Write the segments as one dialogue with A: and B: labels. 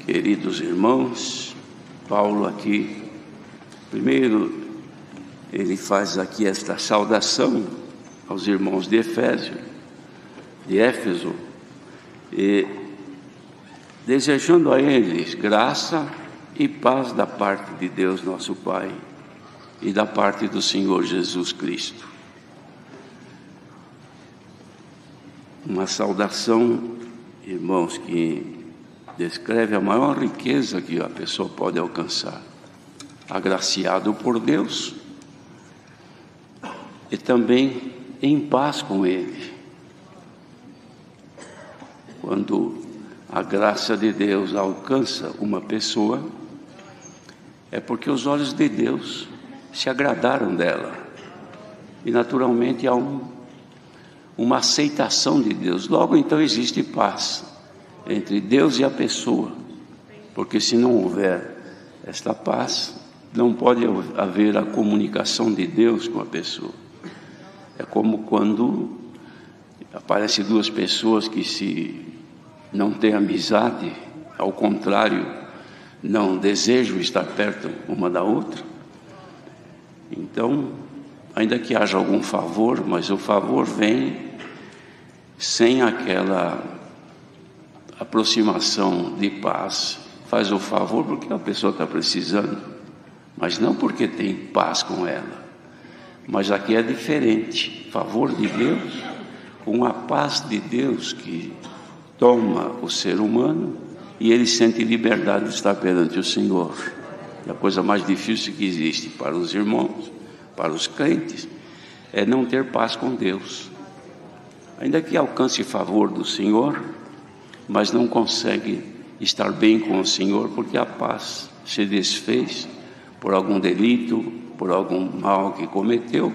A: Queridos irmãos, Paulo aqui, primeiro ele faz aqui esta saudação aos irmãos de Éfeso, e desejando a eles graça e paz da parte de Deus nosso Pai e da parte do Senhor Jesus Cristo. Uma saudação, irmãos, que descreve a maior riqueza que a pessoa pode alcançar. Agraciado por Deus e também em paz com Ele. Quando a graça de Deus alcança uma pessoa, é porque os olhos de Deus se agradaram dela. E naturalmente há uma aceitação de Deus. Logo então existe paz entre Deus e a pessoa, porque se não houver esta paz, não pode haver a comunicação de Deus com a pessoa. É como quando aparecem duas pessoas que se não têm amizade, ao contrário, não desejam estar perto uma da outra. Então, ainda que haja algum favor, mas o favor vem sem aquela aproximação de paz. Faz o favor porque a pessoa está precisando, mas não porque tem paz com ela. Mas aqui é diferente, favor de Deus com a paz de Deus que toma o ser humano e ele sente liberdade de estar perante o Senhor. É a coisa mais difícil que existe para os irmãos, para os crentes, é não ter paz com Deus. Ainda que alcance favor do Senhor, mas não consegue estar bem com o Senhor, porque a paz se desfez por algum delito, por algum mal que cometeu,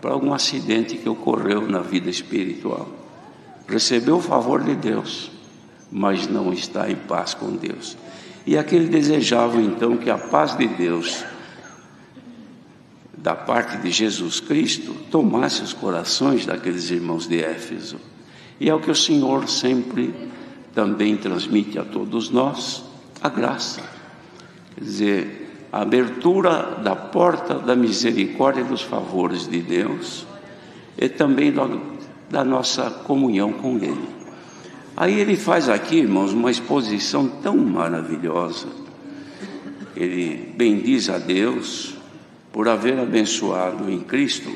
A: por algum acidente que ocorreu na vida espiritual. Recebeu o favor de Deus, mas não está em paz com Deus. E aquele desejava então que a paz de Deus, da parte de Jesus Cristo, tomasse os corações daqueles irmãos de Éfeso. E é o que o Senhor sempre também transmite a todos nós, a graça. Quer dizer, a abertura da porta da misericórdia e dos favores de Deus e também da nossa comunhão com Ele. Aí ele faz aqui, irmãos, uma exposição tão maravilhosa. Ele bendiz a Deus por haver abençoado em Cristo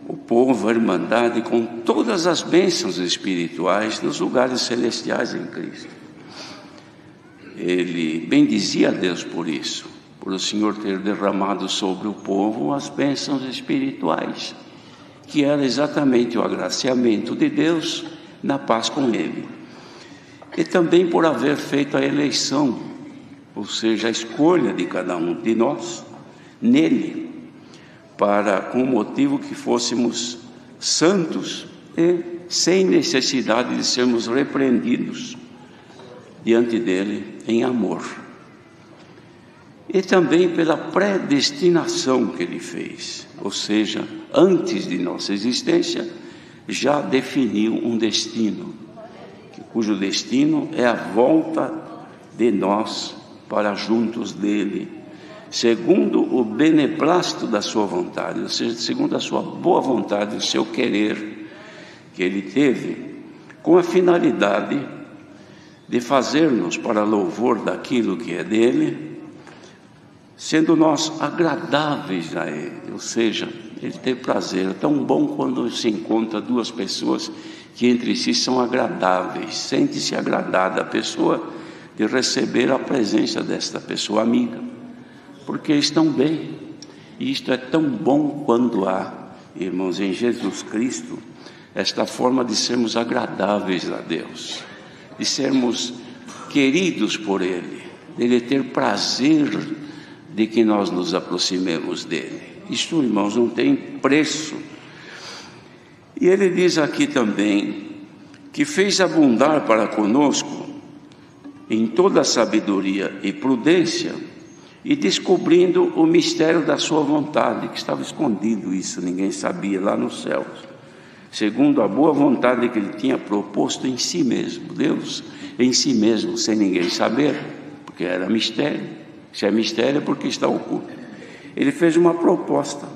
A: o povo, a irmandade, com todas as bênçãos espirituais nos lugares celestiais em Cristo. Ele bendizia a Deus por isso, por o Senhor ter derramado sobre o povo as bênçãos espirituais, que era exatamente o agraciamento de Deus na paz com Ele. E também por haver feito a eleição, ou seja, a escolha de cada um de nós, nele, com o motivo que fôssemos santos e sem necessidade de sermos repreendidos diante dele em amor. E também pela predestinação que ele fez, ou seja, antes de nossa existência, já definiu um destino, cujo destino é a volta de nós para juntos dele, segundo o beneplácito da sua vontade, ou seja, segundo a sua boa vontade, o seu querer, que ele teve, com a finalidade de fazer-nos para louvor daquilo que é dele, sendo nós agradáveis a ele, ou seja, ele tem prazer. É tão bom quando se encontra duas pessoas que entre si são agradáveis, sente-se agradada a pessoa de receber a presença desta pessoa amiga, porque estão bem. E isto é tão bom quando há, irmãos, em Jesus Cristo, esta forma de sermos agradáveis a Deus, de sermos queridos por Ele, dele ter prazer de que nós nos aproximemos dele. Isto, irmãos, não tem preço. E ele diz aqui também que fez abundar para conosco em toda a sabedoria e prudência, e descobrindo o mistério da sua vontade, que estava escondido, isso ninguém sabia lá nos céus, segundo a boa vontade que ele tinha proposto em si mesmo. Deus em si mesmo, sem ninguém saber, porque era mistério. Se é mistério é porque está oculto. Ele fez uma proposta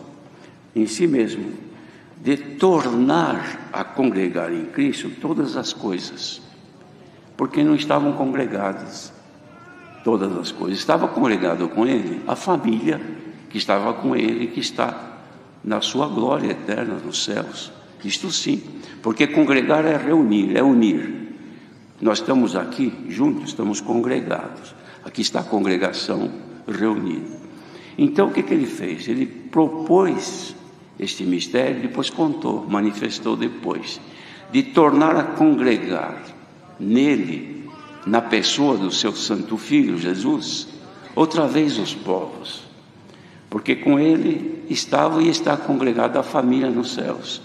A: em si mesmo de tornar a congregar em Cristo todas as coisas, porque não estavam congregadas todas as coisas. Estava congregado com ele a família que estava com ele, que está na sua glória eterna nos céus. Isto sim, porque congregar é reunir, é unir. Nós estamos aqui juntos, estamos congregados. Aqui está a congregação reunida. Então o que ele fez? Ele propôs este mistério, depois contou, manifestou depois, de tornar a congregar nele, na pessoa do seu santo Filho, Jesus, outra vez os povos. Porque com ele estava e está congregada a família nos céus.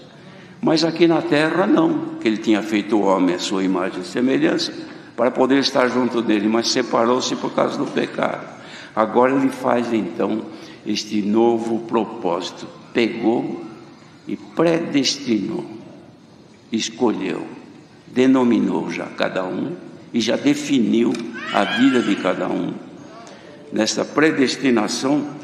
A: Mas aqui na terra não, que ele tinha feito o homem à sua imagem e semelhança, para poder estar junto dele, mas separou-se por causa do pecado. Agora ele faz então este novo propósito, pegou e predestinou, escolheu, denominou já cada um e já definiu a vida de cada um. Nesta predestinação,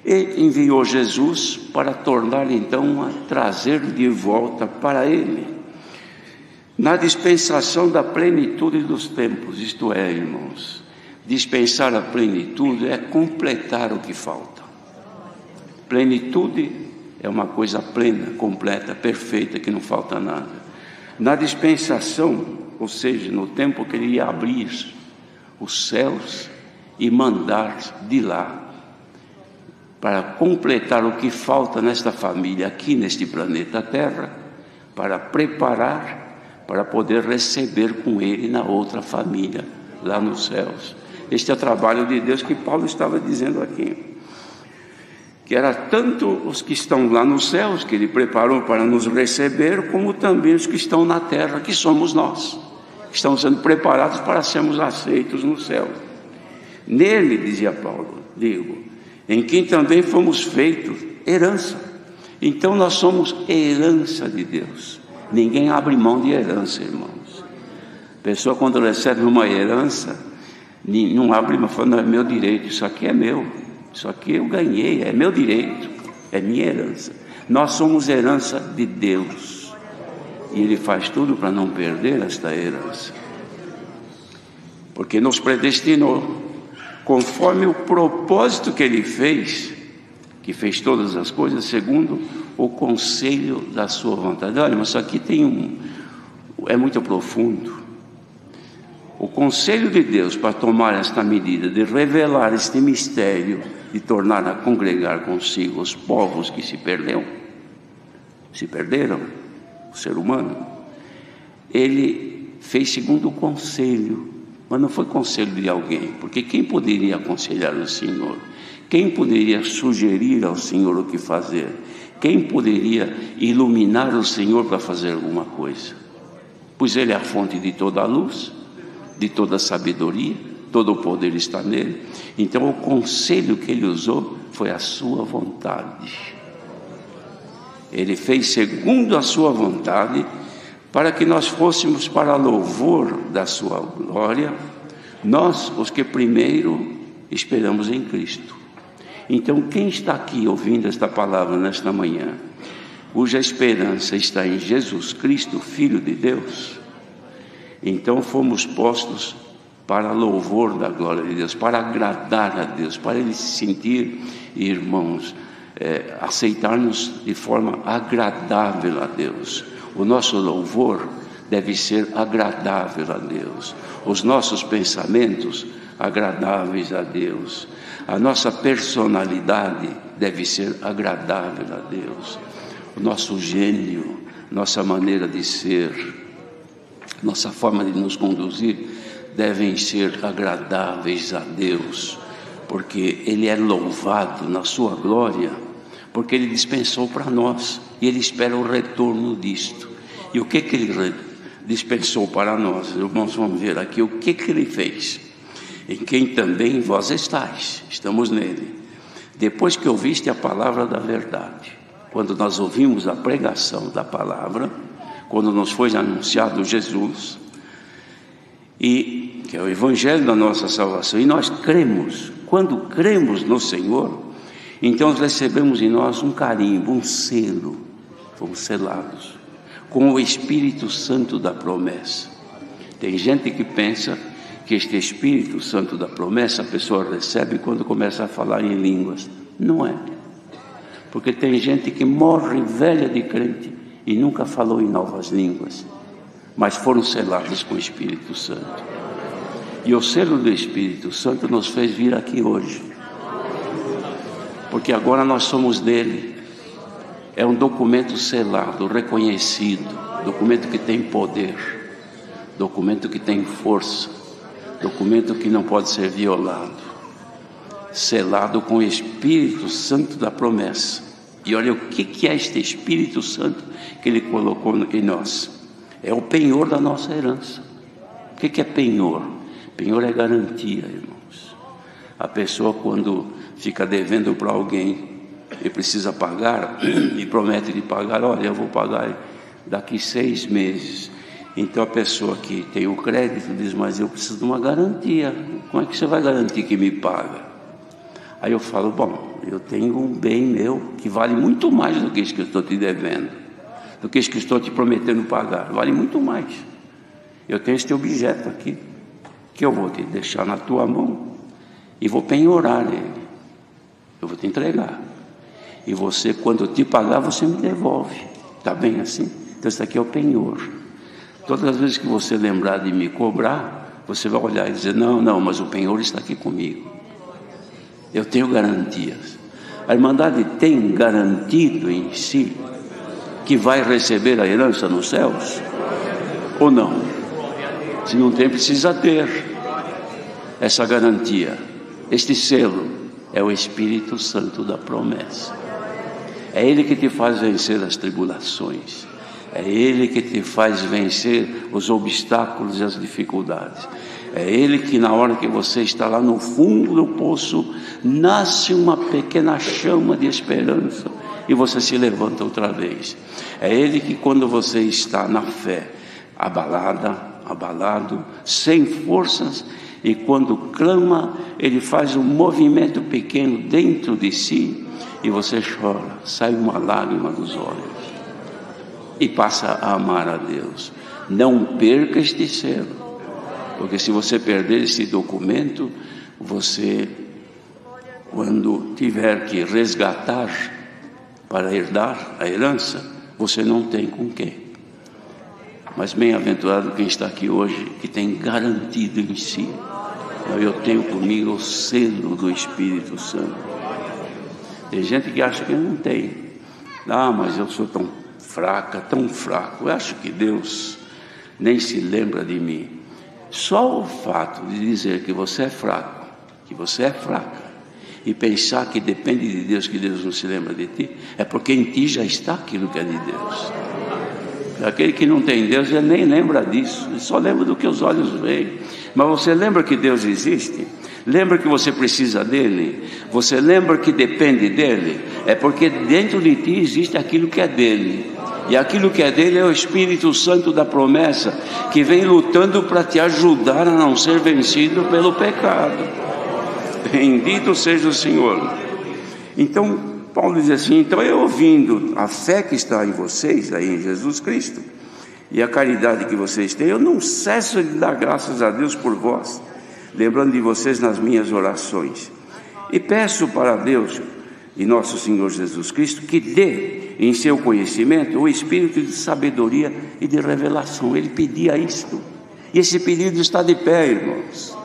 A: e enviou Jesus para tornar então a trazer de volta para ele, na dispensação da plenitude dos tempos. Isto é, irmãos, dispensar a plenitude é completar o que falta. Plenitude é uma coisa plena, completa, perfeita, que não falta nada. Na dispensação, ou seja, no tempo que ele ia abrir os céus e mandar de lá, para completar o que falta nesta família aqui neste planeta Terra, para preparar, para poder receber com ele na outra família, lá nos céus. Este é o trabalho de Deus que Paulo estava dizendo aqui, que era tanto os que estão lá nos céus, que ele preparou para nos receber, como também os que estão na terra, que somos nós, que estamos sendo preparados para sermos aceitos no céu. Nele, dizia Paulo, digo, em quem também fomos feitos herança. Então nós somos herança de Deus. Ninguém abre mão de herança, irmãos. A pessoa, quando recebe uma herança, não abre mão, fala, não é meu direito, isso aqui é meu, isso aqui eu ganhei, é meu direito, é minha herança. Nós somos herança de Deus, e Ele faz tudo para não perder esta herança, porque nos predestinou conforme o propósito que Ele fez, que fez todas as coisas segundo o conselho da sua vontade. Olha, mas isso aqui é muito profundo. O conselho de Deus para tomar esta medida, de revelar este mistério, de tornar a congregar consigo os povos que se perderam, o ser humano, Ele fez segundo o conselho. Mas não foi conselho de alguém, porque quem poderia aconselhar o Senhor? Quem poderia sugerir ao Senhor o que fazer? Quem poderia iluminar o Senhor para fazer alguma coisa? Pois Ele é a fonte de toda a luz, de toda a sabedoria, todo o poder está nele. Então o conselho que Ele usou foi a sua vontade. Ele fez segundo a sua vontade, para que nós fôssemos para louvor da sua glória, nós, os que primeiro esperamos em Cristo. Então, quem está aqui ouvindo esta palavra nesta manhã, cuja esperança está em Jesus Cristo, Filho de Deus, então fomos postos para louvor da glória de Deus, para agradar a Deus, para Ele se sentir, irmãos, aceitar-nos de forma agradável a Deus. O nosso louvor deve ser agradável a Deus, os nossos pensamentos agradáveis a Deus, a nossa personalidade deve ser agradável a Deus, o nosso gênio, nossa maneira de ser, nossa forma de nos conduzir devem ser agradáveis a Deus, porque Ele é louvado na sua glória, porque Ele dispensou para nós e Ele espera o retorno disto. E o que Ele dispensou para nós? Irmãos, vamos ver aqui o que Ele fez. Em quem também vós estáis, estamos nele. Depois que ouviste a palavra da verdade, quando nós ouvimos a pregação da palavra, quando nos foi anunciado Jesus, e que é o Evangelho da nossa salvação, e nós cremos. Quando cremos no Senhor, então recebemos em nós um carimbo, um selo, fomos selados com o Espírito Santo da promessa. Tem gente que pensa que este Espírito Santo da promessa a pessoa recebe quando começa a falar em línguas. Não é. Porque tem gente que morre velha de crente e nunca falou em novas línguas, mas foram selados com o Espírito Santo. E o selo do Espírito Santo nos fez vir aqui hoje, porque agora nós somos dele. É um documento selado, reconhecido, documento que tem poder, documento que tem força, documento que não pode ser violado, selado com o Espírito Santo da promessa. E olha o que é este Espírito Santo que ele colocou em nós. É o penhor da nossa herança. O que é penhor? Penhor é garantia, irmãos. A pessoa, quando fica devendo para alguém e precisa pagar, e promete de pagar, olha, eu vou pagar daqui 6 meses. Então a pessoa que tem o crédito diz, mas eu preciso de uma garantia. Como é que você vai garantir que me paga? Aí eu falo, bom, eu tenho um bem meu que vale muito mais do que isso que eu estou te devendo, do que isso que eu estou te prometendo pagar, vale muito mais. Eu tenho este objeto aqui, que eu vou te deixar na tua mão e vou penhorar ele, eu vou te entregar, e você, quando eu te pagar, você me devolve. Está bem assim? Então isso aqui é o penhor. Todas as vezes que você lembrar de me cobrar, você vai olhar e dizer, não, mas o penhor está aqui comigo, eu tenho garantias. A Irmandade tem garantido em si que vai receber a herança nos céus? Ou não? Se não tem, precisa ter essa garantia. Este selo é o Espírito Santo da promessa. É Ele que te faz vencer as tribulações. É Ele que te faz vencer os obstáculos e as dificuldades. É Ele que, na hora que você está lá no fundo do poço, nasce uma pequena chama de esperança e você se levanta outra vez. É Ele que, quando você está na fé, abalado, sem forças, e quando clama, Ele faz um movimento pequeno dentro de si e você chora, sai uma lágrima dos olhos e passa a amar a Deus. Não perca este selo, porque se você perder esse documento, você, quando tiver que resgatar para herdar a herança, você não tem com quem. Mas bem-aventurado quem está aqui hoje, que tem garantido em si, eu tenho comigo o selo do Espírito Santo. Tem gente que acha que não tem. Mas eu sou tão fraca, tão fraco. Eu acho que Deus nem se lembra de mim. Só o fato de dizer que você é fraco, que você é fraca, e pensar que depende de Deus, que Deus não se lembra de ti, é porque em ti já está aquilo que é de Deus. Aquele que não tem Deus, ele nem lembra disso, ele só lembra do que os olhos veem. Mas você lembra que Deus existe? Lembra que você precisa dele? Você lembra que depende dele? É porque dentro de ti existe aquilo que é dele. E aquilo que é dele é o Espírito Santo da promessa, que vem lutando para te ajudar a não ser vencido pelo pecado. Bendito seja o Senhor. Então Paulo diz assim, então eu ouvindo a fé que está em vocês, aí em Jesus Cristo, e a caridade que vocês têm, eu não cesso de dar graças a Deus por vós, lembrando de vocês nas minhas orações. E peço para Deus e nosso Senhor Jesus Cristo que dê em seu conhecimento o espírito de sabedoria e de revelação. Ele pedia isto, e esse pedido está de pé, irmãos.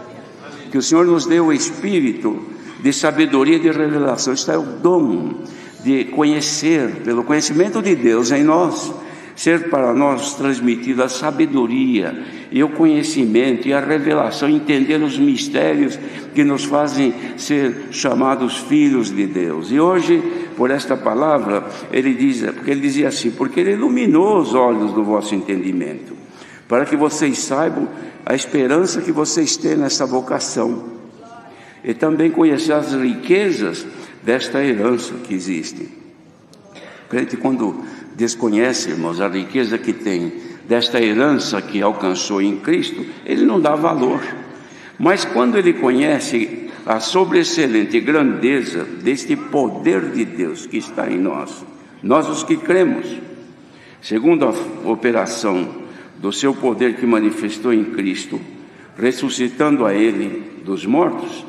A: Que o Senhor nos dê o espírito de sabedoria e de revelação. Isto é o dom de conhecer, pelo conhecimento de Deus em nós, ser para nós transmitida a sabedoria e o conhecimento e a revelação, entender os mistérios que nos fazem ser chamados filhos de Deus. E hoje, por esta palavra, ele dizia assim, porque ele iluminou os olhos do vosso entendimento, para que vocês saibam a esperança que vocês têm nessa vocação, e também conhecer as riquezas desta herança que existe. O crente, quando desconhece, irmãos, a riqueza que tem desta herança que alcançou em Cristo, ele não dá valor. Mas quando ele conhece a sobreexcelente grandeza deste poder de Deus que está em nós, nós os que cremos, segundo a operação do seu poder que manifestou em Cristo, ressuscitando a ele dos mortos,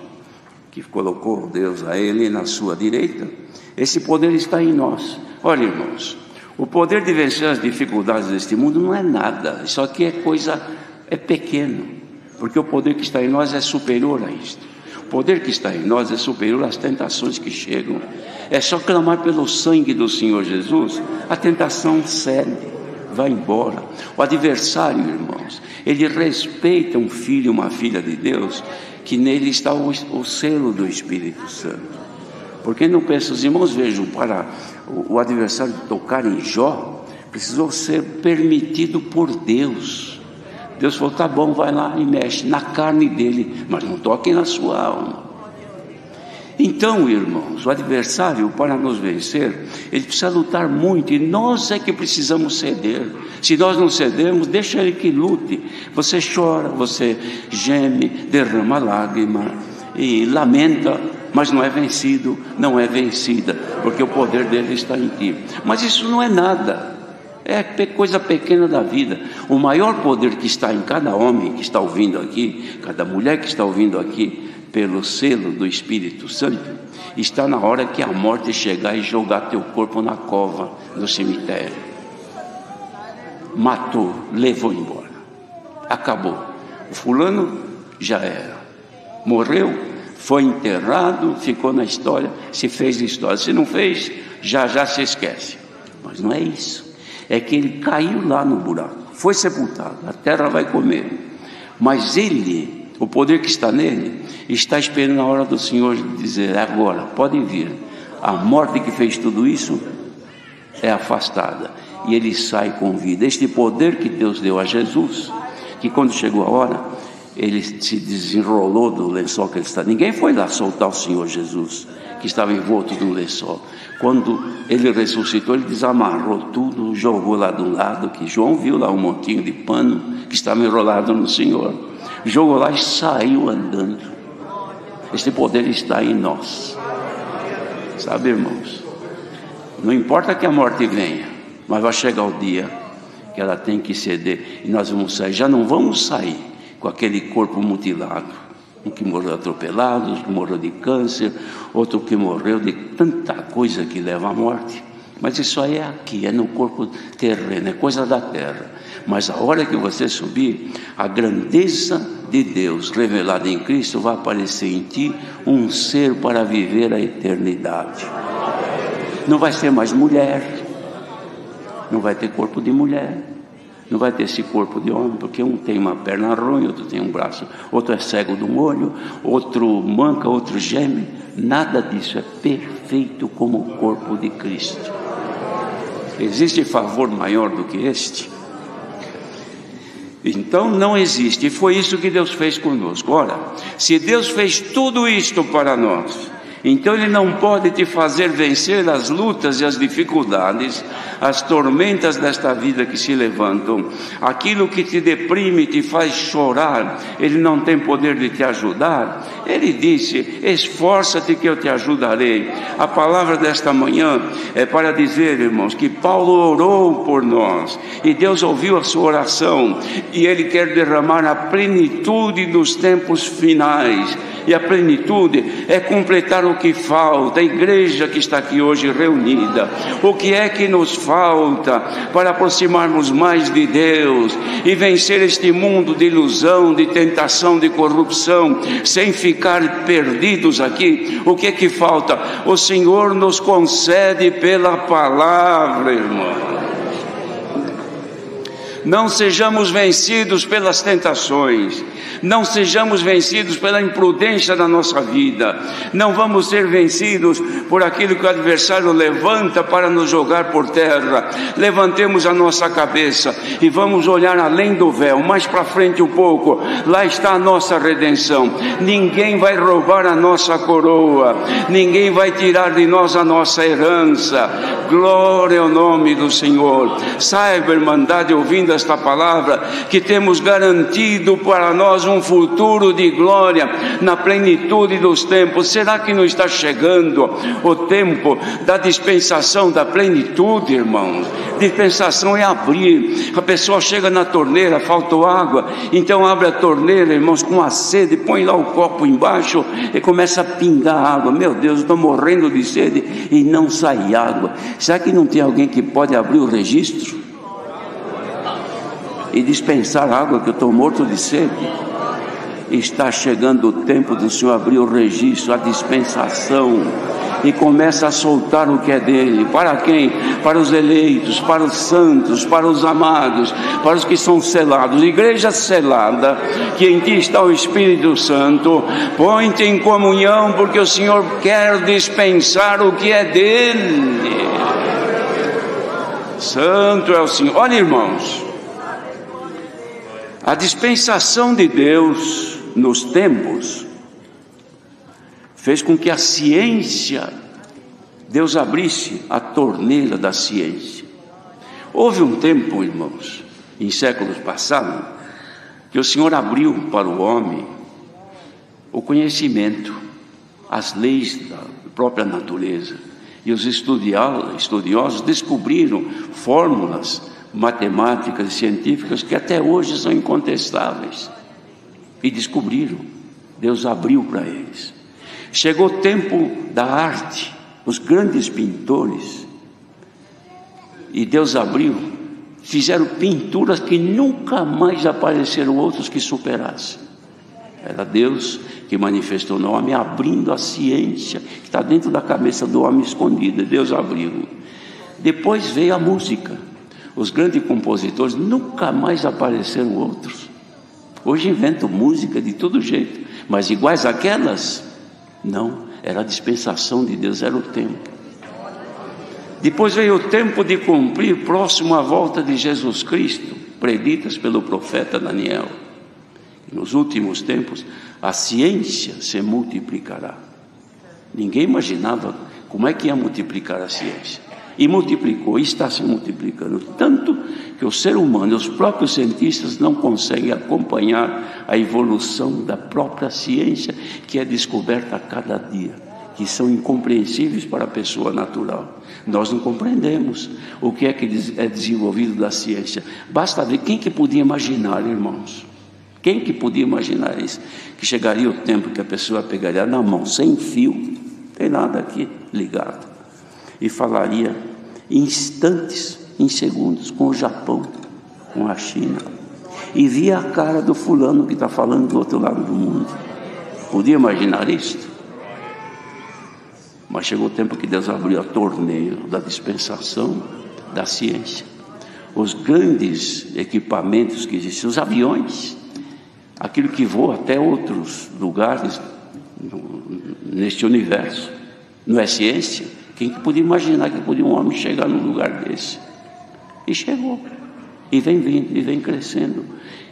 A: que colocou Deus a ele na sua direita, esse poder está em nós. Olha, irmãos, o poder de vencer as dificuldades deste mundo não é nada, isso aqui é pequeno, porque o poder que está em nós é superior a isto. O poder que está em nós é superior às tentações que chegam. É só clamar pelo sangue do Senhor Jesus, a tentação cede, vai embora. O adversário, irmãos, ele respeita um filho, uma filha de Deus, que nele está o selo do Espírito Santo. Porque não pensa, os irmãos vejam, para o adversário tocar em Jó, precisou ser permitido por Deus. Deus falou, tá bom, vai lá e mexe na carne dele, mas não toque na sua alma. Então, irmãos, o adversário, para nos vencer, ele precisa lutar muito, e nós é que precisamos ceder. Se nós não cedermos, deixa ele que lute. Você chora, você geme, derrama lágrima e lamenta, mas não é vencido, não é vencida, porque o poder dele está em ti. Mas isso não é nada, é coisa pequena da vida. O maior poder que está em cada homem que está ouvindo aqui, cada mulher que está ouvindo aqui, pelo selo do Espírito Santo, está na hora que a morte chegar e jogar teu corpo na cova do cemitério. Matou, levou embora, acabou. O fulano já era, morreu, foi enterrado, ficou na história, se fez história. Se não fez, já se esquece. Mas não é isso, é que ele caiu lá no buraco, foi sepultado, a terra vai comer, mas ele, o poder que está nele, está esperando a hora do Senhor dizer, agora, pode vir. A morte que fez tudo isso é afastada, e ele sai com vida. Este poder que Deus deu a Jesus, que quando chegou a hora, ele se desenrolou do lençol que ele está. Ninguém foi lá soltar o Senhor Jesus, que estava envolto no lençol. Quando ele ressuscitou, ele desamarrou tudo, jogou lá do lado, que João viu lá um montinho de pano que estava enrolado no Senhor. Jogou lá e saiu andando. Este poder está em nós. Sabe, irmãos, não importa que a morte venha, mas vai chegar o dia que ela tem que ceder, e nós vamos sair. Já não vamos sair com aquele corpo mutilado, um que morreu atropelado, outro que morreu de câncer, outro que morreu de tanta coisa que leva à morte. Mas isso aí é aqui, é no corpo terreno, é coisa da terra. Mas a hora que você subir, a grandeza de Deus revelada em Cristo vai aparecer em ti, um ser para viver a eternidade. Não vai ser mais mulher, não vai ter corpo de mulher, não vai ter esse corpo de homem, porque um tem uma perna ruim, outro tem um braço, outro é cego de um olho, outro manca, outro geme. Nada disso, é perfeito como o corpo de Cristo. Existe favor maior do que este? Então não existe, e foi isso que Deus fez conosco. Ora, se Deus fez tudo isto para nós, então Ele não pode te fazer vencer as lutas e as dificuldades, as tormentas desta vida que se levantam, aquilo que te deprime, te faz chorar. Ele não tem poder de te ajudar. Ele disse, esforça-te que eu te ajudarei. A palavra desta manhã é para dizer, irmãos, que Paulo orou por nós, e Deus ouviu a sua oração, e Ele quer derramar a plenitude dos tempos finais. E a plenitude é completar o que falta. A igreja que está aqui hoje reunida, o que é que nos falta para aproximarmos mais de Deus e vencer este mundo de ilusão, de tentação, de corrupção, sem ficar perdidos aqui? O que é que falta? O Senhor nos concede pela palavra, irmão. Não sejamos vencidos pelas tentações, não sejamos vencidos pela imprudência da nossa vida, não vamos ser vencidos por aquilo que o adversário levanta para nos jogar por terra. Levantemos a nossa cabeça e vamos olhar além do véu, mais para frente um pouco. Lá está a nossa redenção. Ninguém vai roubar a nossa coroa, ninguém vai tirar de nós a nossa herança. Glória ao nome do Senhor. Saiba, irmandade, ouvindo esta palavra, que temos garantido para nós um futuro de glória na plenitude dos tempos. Será que não está chegando o tempo da dispensação da plenitude, irmãos? Dispensação é abrir. A pessoa chega na torneira, faltou água, então abre a torneira, irmãos, com a sede, põe lá o copo embaixo e começa a pingar água. Meu Deus, estou morrendo de sede e não sai água. Será que não tem alguém que pode abrir o registro e dispensar água, que eu estou morto de sede? Está chegando o tempo do Senhor abrir o registro, a dispensação, e começa a soltar o que é dele. Para quem? Para os eleitos, para os santos, para os amados, para os que são selados. Igreja selada, que em ti está o Espírito Santo, põe-te em comunhão, porque o Senhor quer dispensar o que é dele. Santo é o Senhor. Olha, irmãos, a dispensação de Deus nos tempos fez com que a ciência, Deus abrisse a torneira da ciência. Houve um tempo, irmãos, em séculos passados, que o Senhor abriu para o homem o conhecimento, as leis da própria natureza, e os estudiosos descobriram fórmulas matemáticas e científicas que até hoje são incontestáveis, e descobriram. Deus abriu para eles. Chegou o tempo da arte, os grandes pintores, e Deus abriu, fizeram pinturas que nunca mais apareceram outros que superassem. Era Deus que manifestou no homem, abrindo a ciência que está dentro da cabeça do homem escondida. Deus abriu. Depois veio a música. Os grandes compositores, nunca mais apareceram outros. Hoje inventam música de todo jeito, mas iguais àquelas, não. Era a dispensação de Deus, era o tempo. Depois veio o tempo de cumprir, próximo à volta de Jesus Cristo, preditas pelo profeta Daniel. Nos últimos tempos, a ciência se multiplicará. Ninguém imaginava como é que ia multiplicar a ciência. E multiplicou, e está se multiplicando. Tanto que o ser humano e os próprios cientistas não conseguem acompanhar a evolução da própria ciência, que é descoberta a cada dia, que são incompreensíveis para a pessoa natural. Nós não compreendemos o que é desenvolvido da ciência. Basta ver. Quem que podia imaginar, irmãos? Quem que podia imaginar isso? Que chegaria o tempo que a pessoa pegaria na mão, sem fio, não tem nada aqui ligado, e falaria em instantes, em segundos, com o Japão, com a China, e via a cara do fulano que está falando do outro lado do mundo. Podia imaginar isto? Mas chegou o tempo que Deus abriu a torneira da dispensação da ciência. Os grandes equipamentos que existem, os aviões, aquilo que voa até outros lugares neste universo, não é ciência? Quem que podia imaginar que podia um homem chegar num lugar desse? E chegou, e vem vindo, e vem crescendo.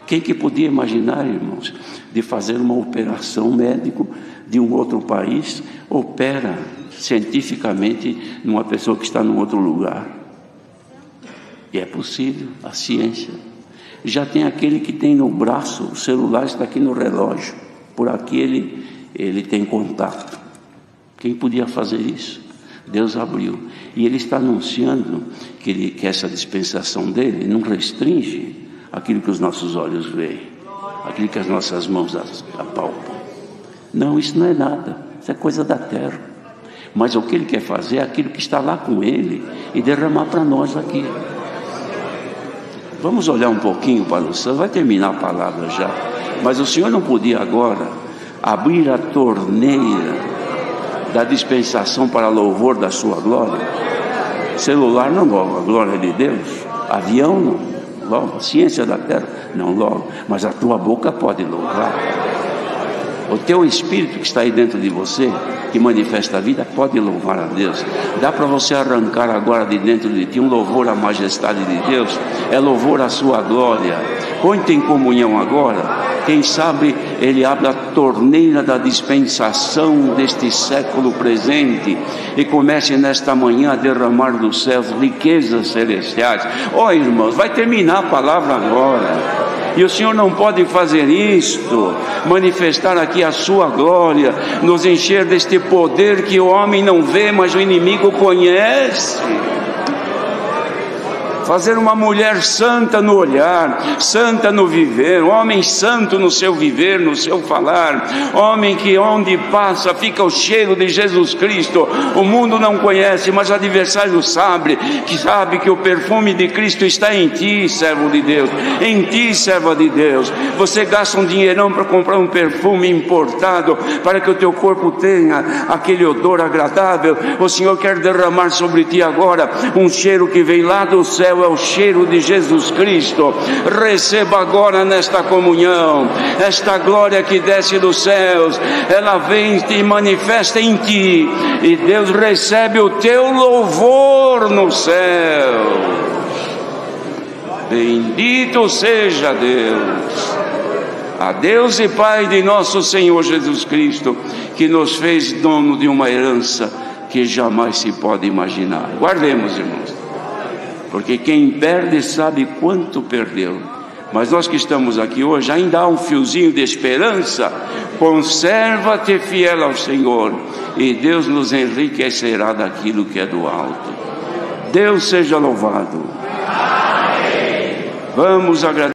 A: Quem que podia imaginar, irmãos, de fazer uma operação, médico de um outro país opera cientificamente numa pessoa que está num outro lugar? E é possível, a ciência. Já tem aquele que tem no braço, o celular está aqui no relógio, por aqui ele tem contato. Quem podia fazer isso? Deus abriu, e Ele está anunciando que essa dispensação dele não restringe aquilo que os nossos olhos veem, aquilo que as nossas mãos apalpam. Não, isso não é nada, isso é coisa da terra. Mas o que Ele quer fazer é aquilo que está lá com Ele e derramar para nós aqui. Vamos olhar um pouquinho para o céu, vai terminar a palavra já, mas o Senhor não podia agora abrir a torneira da dispensação para louvor da sua glória? Celular não, a glória de Deus. Avião não. Louva. Ciência da terra não louva, mas a tua boca pode louvar. O teu espírito que está aí dentro de você, que manifesta a vida, pode louvar a Deus. Dá para você arrancar agora de dentro de ti um louvor à majestade de Deus, é louvor à sua glória. Põe-te em comunhão agora. Quem sabe Ele abre a torneira da dispensação deste século presente e comece nesta manhã a derramar dos céus riquezas celestiais. Ó irmãos, vai terminar a palavra agora. E o Senhor não pode fazer isto, manifestar aqui a sua glória, nos encher deste poder que o homem não vê, mas o inimigo conhece. Fazer uma mulher santa no olhar, santa no viver, homem santo no seu viver, no seu falar, homem que onde passa fica o cheiro de Jesus Cristo. O mundo não conhece, mas o adversário sabe que o perfume de Cristo está em ti, servo de Deus, em ti, serva de Deus. Você gasta um dinheirão para comprar um perfume importado, para que o teu corpo tenha aquele odor agradável. O Senhor quer derramar sobre ti agora um cheiro que vem lá do céu, é o cheiro de Jesus Cristo. Receba agora nesta comunhão, esta glória que desce dos céus, ela vem e te manifesta em ti, e Deus recebe o teu louvor no céu. Bendito seja Deus, a Deus e Pai de nosso Senhor Jesus Cristo, que nos fez dono de uma herança que jamais se pode imaginar. Guardemos, irmãos, porque quem perde sabe quanto perdeu. Mas nós que estamos aqui hoje, ainda há um fiozinho de esperança. Conserva-te fiel ao Senhor, e Deus nos enriquecerá daquilo que é do alto. Deus seja louvado. Vamos agradecer.